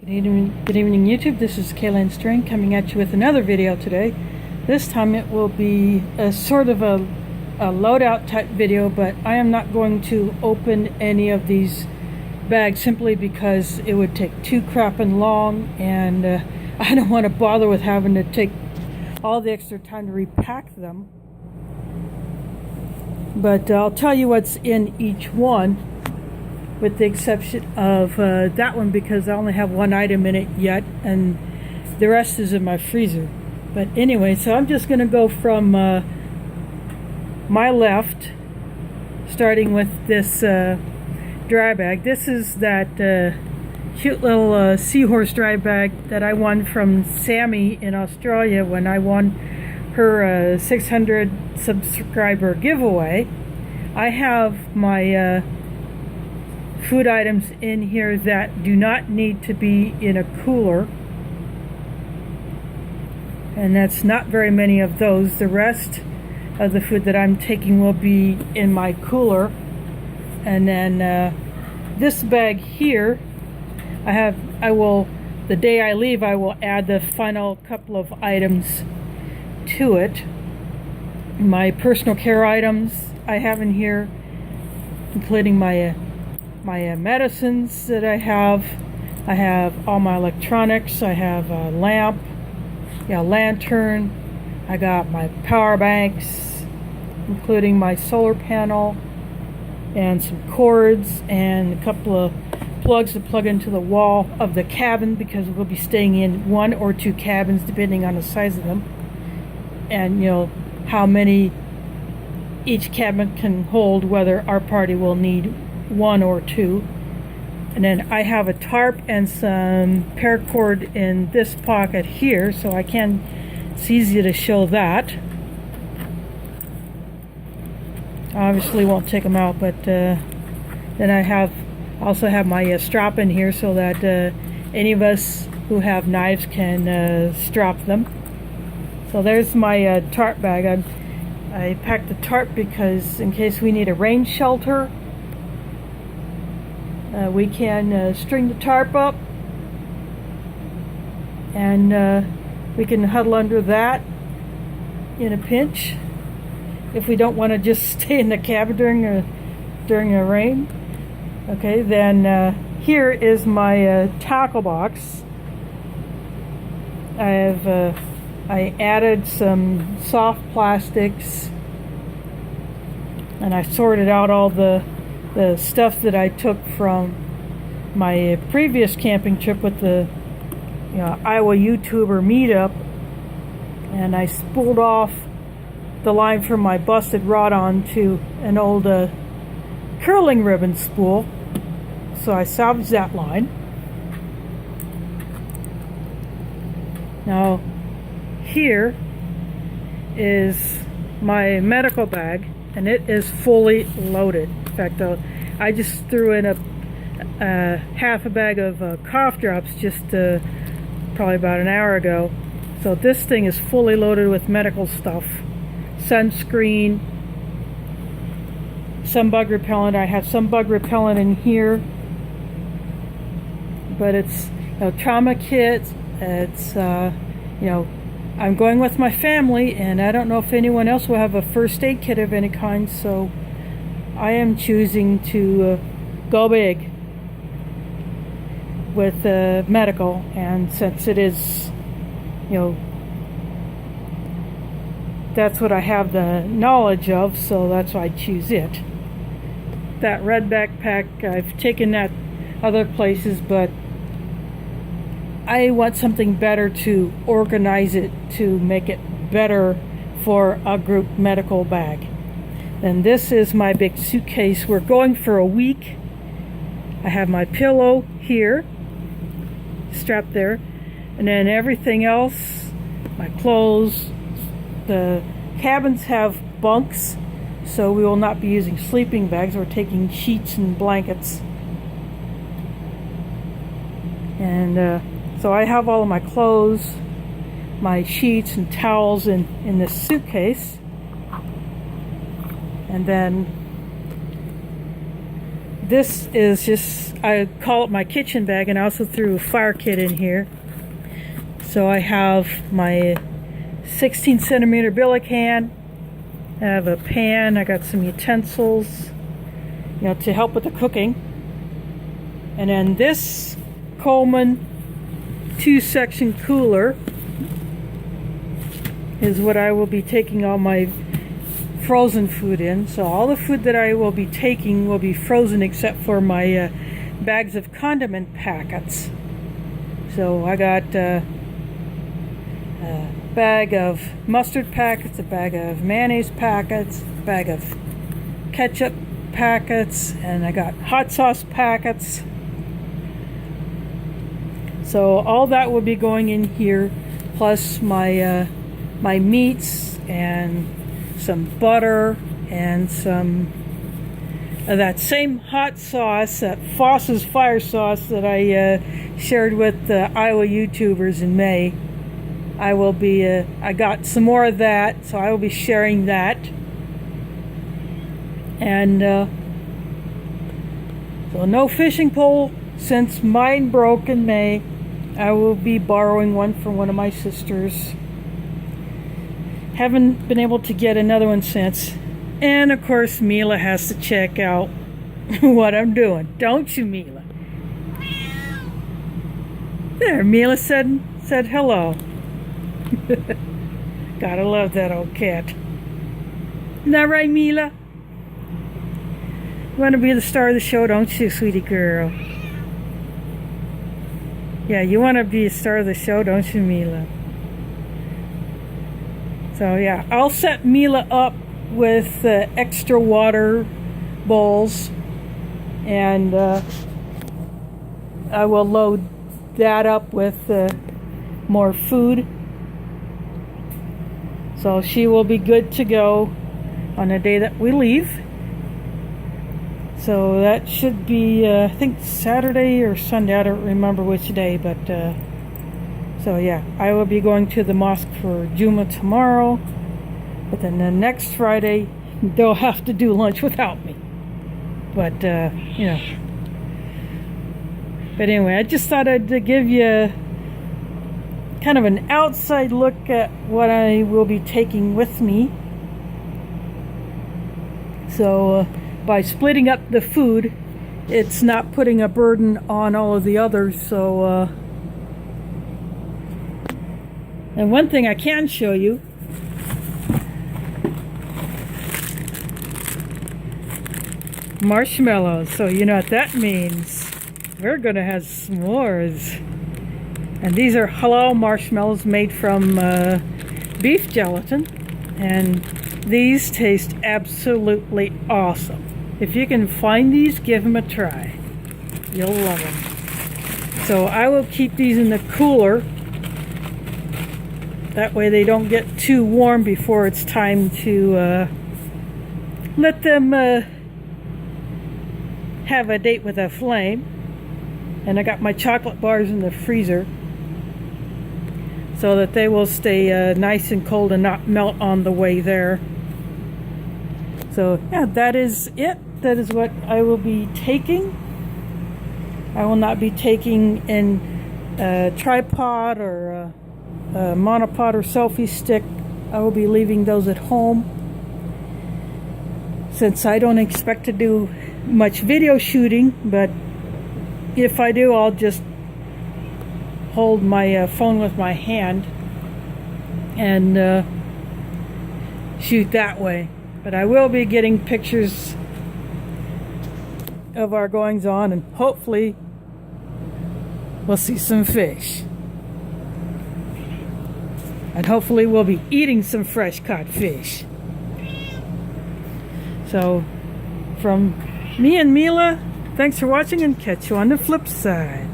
Good evening, YouTube. This is Kaylin String coming at you with another video today. This time it will be a sort of a loadout type video, but I am not going to open any of these bags simply because it would take too crapping long, and I don't want to bother with having to take all the extra time to repack them. But I'll tell you what's in each one, with the exception of that one, because I only have one item in it yet and the rest is in my freezer. But anyway, so I'm just going to go from my left, starting with this dry bag. This is that cute little seahorse dry bag that I won from Sammy in Australia when I won her 600 subscriber giveaway. I have my food items in here that do not need to be in a cooler, and that's not very many of those. The rest of the food that I'm taking will be in my cooler. And then this bag here, the day I leave, I will add the final couple of items to it. My personal care items I have in here, including my medicines that I have. I have all my electronics. I have a lamp, lantern. I got my power banks, including my solar panel, and some cords, and a couple of plugs to plug into the wall of the cabin, because we'll be staying in one or two cabins depending on the size of them, and how many each cabin can hold, whether our party will need one or two. And then I have a tarp and some paracord in this pocket here, so it's easy to show that. Obviously won't take them out, but then I also have my strap in here, so that any of us who have knives can strap them. So there's my tarp bag. I packed the tarp because in case we need a rain shelter, we can string the tarp up, and we can huddle under that in a pinch if we don't want to just stay in the cabin during a rain. Okay, then here is my tackle box. I added some soft plastics, and I sorted out all the stuff that I took from my previous camping trip with the Iowa YouTuber meetup, and I spooled off the line from my busted rod onto an old curling ribbon spool, so I salvaged that line. Now here is my medical bag, and it is fully loaded. In fact, I just threw in a half a bag of cough drops just probably about an hour ago. So this thing is fully loaded with medical stuff. Sunscreen, some bug repellent. I have some bug repellent in here, but it's trauma kits. It's I'm going with my family, and I don't know if anyone else will have a first aid kit of any kind, so I am choosing to go big with medical. And since it is, that's what I have the knowledge of, so that's why I choose it. That red backpack, I've taken that other places, but I want something better to organize it, to make it better for a group medical bag. And this is my big suitcase. We're going for a week. I have my pillow here, strapped there, and then everything else, my clothes. The cabins have bunks, so we will not be using sleeping bags. We're taking sheets and blankets. And so I have all of my clothes, my sheets and towels in this suitcase. And then this is just, I call it my kitchen bag, and I also threw a fire kit in here. So I have my 16 centimeter billy can. I have a pan. I got some utensils, to help with the cooking. And then this Coleman 2-section cooler is what I will be taking all my frozen food in. So all the food that I will be taking will be frozen except for my bags of condiment packets. So I got a bag of mustard packets, a bag of mayonnaise packets, a bag of ketchup packets, and I got hot sauce packets. So all that will be going in here, plus my my meats and some butter and some of that same hot sauce, that Foss's fire sauce that I shared with the Iowa YouTubers in May. I will be, I got some more of that, so I will be sharing that. And so no fishing pole since mine broke in May. I will be borrowing one from one of my sisters. Haven't been able to get another one since. And of course Mila has to check out what I'm doing. Don't you, Mila? There, Mila said hello. Gotta love that old cat. Isn't that right, Mila? You want to be the star of the show, don't you, sweetie girl? Yeah, you want to be a star of the show, don't you, Mila? So yeah, I'll set Mila up with extra water bowls, and I will load that up with more food. So she will be good to go on the day that we leave. So that should be, I think, Saturday or Sunday. I don't remember which day, but so yeah, I will be going to the mosque for Juma tomorrow. But then the next Friday, they'll have to do lunch without me. But, But anyway, I just thought I'd give you kind of an outside look at what I will be taking with me. So by splitting up the food, it's not putting a burden on all of the others. So and one thing I can show you, marshmallows. So you know what that means. We're gonna have s'mores. And these are halal marshmallows made from beef gelatin, and these taste absolutely awesome. If you can find these, give them a try. You'll love them. So I will keep these in the cooler. That way they don't get too warm before it's time to let them have a date with a flame. And I got my chocolate bars in the freezer so that they will stay nice and cold and not melt on the way there. So yeah, that is it. That is what I will be taking. I will not be taking in a tripod or a monopod or selfie stick. I will be leaving those at home, since I don't expect to do much video shooting. But if I do, I'll just hold my phone with my hand and shoot that way. But I will be getting pictures of our goings on, and hopefully we'll see some fish. And hopefully we'll be eating some fresh caught fish. So from me and Mila, thanks for watching, and catch you on the flip side.